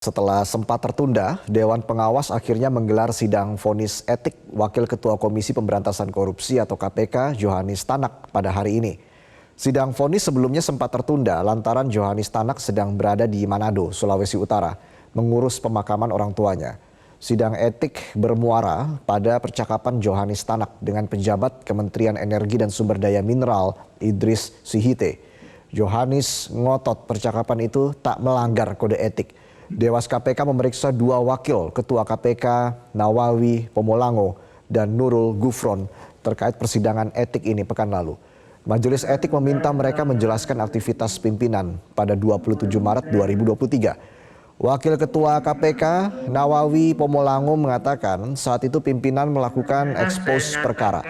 Setelah sempat tertunda, Dewan Pengawas akhirnya menggelar sidang vonis etik Wakil Ketua Komisi Pemberantasan Korupsi atau KPK, Johanis Tanak pada hari ini. Sidang vonis sebelumnya sempat tertunda lantaran Johanis Tanak sedang berada di Manado, Sulawesi Utara, mengurus pemakaman orang tuanya. Sidang etik bermuara pada percakapan Johanis Tanak dengan pejabat Kementerian Energi dan Sumber Daya Mineral Idris Sihite. Johanis ngotot percakapan itu tak melanggar kode etik. Dewas KPK memeriksa dua wakil Ketua KPK Nawawi Pomolango dan Nurul Gufron terkait persidangan etik ini pekan lalu. Majelis etik meminta mereka menjelaskan aktivitas pimpinan pada 27 Maret 2023. Wakil Ketua KPK Nawawi Pomolango mengatakan saat itu pimpinan melakukan ekspos perkara.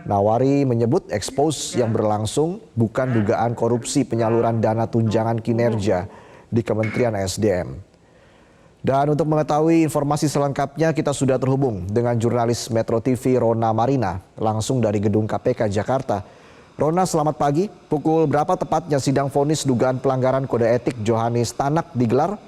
Nawari menyebut ekspos yang berlangsung bukan dugaan korupsi penyaluran dana tunjangan kinerja di Kementerian SDM. Dan untuk mengetahui informasi selengkapnya kita sudah terhubung dengan jurnalis Metro TV Rona Marina langsung dari Gedung KPK Jakarta. Rona, selamat pagi. Pukul berapa tepatnya sidang vonis dugaan pelanggaran kode etik Johanis Tanak digelar?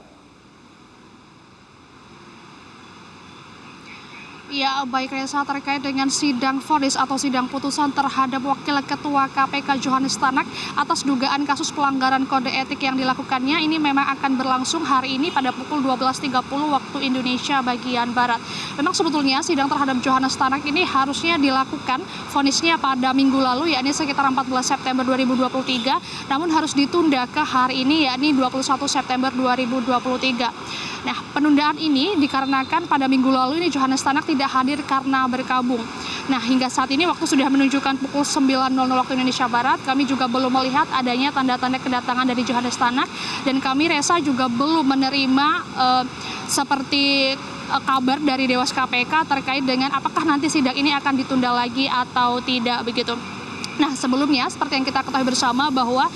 Ya, baik Reza, terkait dengan sidang vonis atau sidang putusan terhadap Wakil Ketua KPK Johanis Tanak atas dugaan kasus pelanggaran kode etik yang dilakukannya ini memang akan berlangsung hari ini pada pukul 12.30 waktu Indonesia bagian Barat. Memang sebetulnya sidang terhadap Johanis Tanak ini harusnya dilakukan vonisnya pada minggu lalu, yakni sekitar 14 September 2023, namun harus ditunda ke hari ini, yakni 21 September 2023. Nah, penundaan ini dikarenakan pada minggu lalu ini Johanis Tanak tidak hadir karena berkabung. Nah, hingga saat ini waktu sudah menunjukkan pukul 9.00 waktu Indonesia Barat, kami juga belum melihat adanya tanda-tanda kedatangan dari Johanis Tanak, dan kami Reza juga belum menerima seperti kabar dari Dewas KPK terkait dengan apakah nanti sidang ini akan ditunda lagi atau tidak begitu. Nah, sebelumnya seperti yang kita ketahui bersama bahwa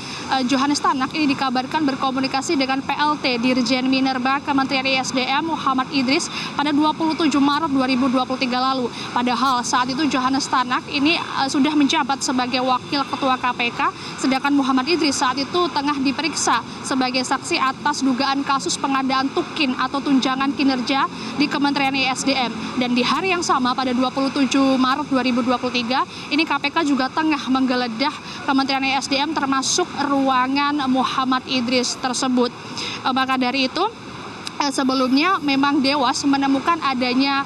Johanis Tanak ini dikabarkan berkomunikasi dengan PLT Dirjen Minerba Kementerian ISDM Muhammad Idris pada 27 Maret 2023 lalu. Padahal saat itu Johanis Tanak ini sudah menjabat sebagai Wakil Ketua KPK, sedangkan Muhammad Idris saat itu tengah diperiksa sebagai saksi atas dugaan kasus pengadaan tukin atau tunjangan kinerja di Kementerian ISDM. Dan di hari yang sama pada 27 Maret 2023 ini KPK juga tengah menggeledah Kementerian ESDM termasuk ruangan Muhammad Idris tersebut. Maka dari itu sebelumnya memang Dewas menemukan adanya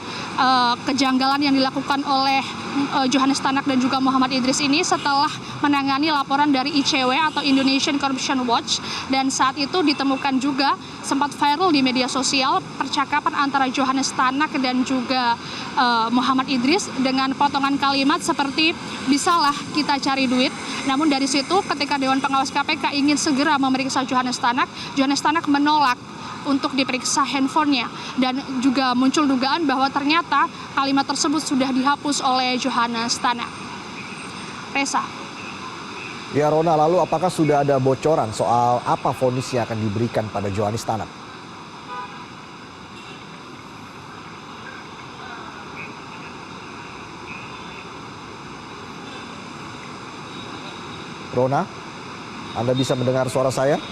kejanggalan yang dilakukan oleh Johanis Tanak dan juga Muhammad Idris ini setelah menangani laporan dari ICW atau Indonesian Corruption Watch, dan saat itu ditemukan juga sempat viral di media sosial percakapan antara Johanis Tanak dan juga Muhammad Idris dengan potongan kalimat seperti bisalah kita cari duit. Namun dari situ ketika Dewan Pengawas KPK ingin segera memeriksa Johanis Tanak menolak untuk diperiksa handphonenya, dan juga muncul dugaan bahwa ternyata kalimat tersebut sudah dihapus oleh Johanis Tanak. Reza. Ya Rona, lalu apakah sudah ada bocoran soal apa vonis yang akan diberikan pada Johanis Tanak? Rona, Anda bisa mendengar suara saya?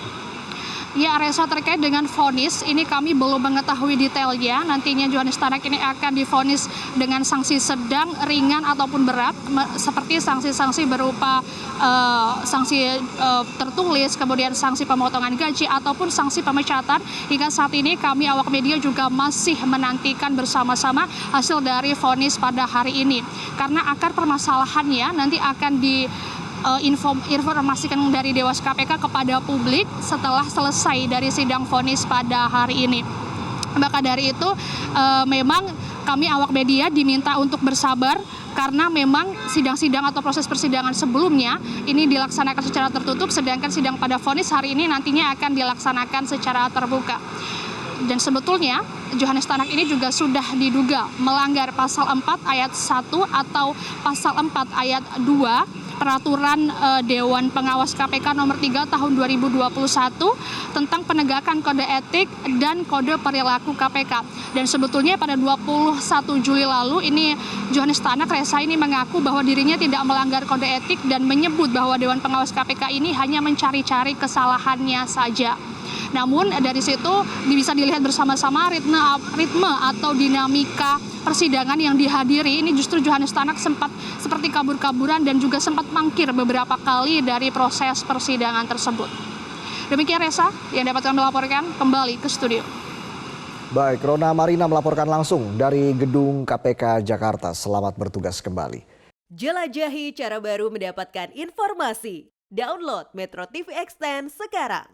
Ya Reza, terkait dengan vonis ini kami belum mengetahui detailnya. Nantinya Johanis Tanak ini akan divonis dengan sanksi sedang, ringan ataupun berat, seperti sanksi-sanksi berupa sanksi tertulis, kemudian sanksi pemotongan gaji ataupun sanksi pemecatan. Hingga saat ini kami awak media juga masih menantikan bersama-sama hasil dari vonis pada hari ini, karena akar permasalahannya nanti akan informasikan dari Dewas KPK kepada publik setelah selesai dari sidang vonis pada hari ini. Maka dari itu memang kami awak media diminta untuk bersabar, karena memang sidang-sidang atau proses persidangan sebelumnya ini dilaksanakan secara tertutup, sedangkan sidang pada vonis hari ini nantinya akan dilaksanakan secara terbuka. Dan sebetulnya Johanis Tanak ini juga sudah diduga melanggar pasal 4 ayat 1 atau pasal 4 ayat 2 Peraturan Dewan Pengawas KPK nomor 3 tahun 2021 tentang penegakan kode etik dan kode perilaku KPK. Dan sebetulnya pada 21 Juli lalu ini Johanis Tanak Reza ini mengaku bahwa dirinya tidak melanggar kode etik dan menyebut bahwa Dewan Pengawas KPK ini hanya mencari-cari kesalahannya saja. Namun dari situ bisa dilihat bersama-sama ritme atau dinamika persidangan yang dihadiri ini justru Johannes Tanak sempat seperti kabur-kaburan dan juga sempat mangkir beberapa kali dari proses persidangan tersebut. Demikian Reza yang dapat kami laporkan, kembali ke studio. Baik, Rona Marina melaporkan langsung dari gedung KPK Jakarta. Selamat bertugas kembali. Jelajahi cara baru mendapatkan informasi. Download Metro TV Extend sekarang.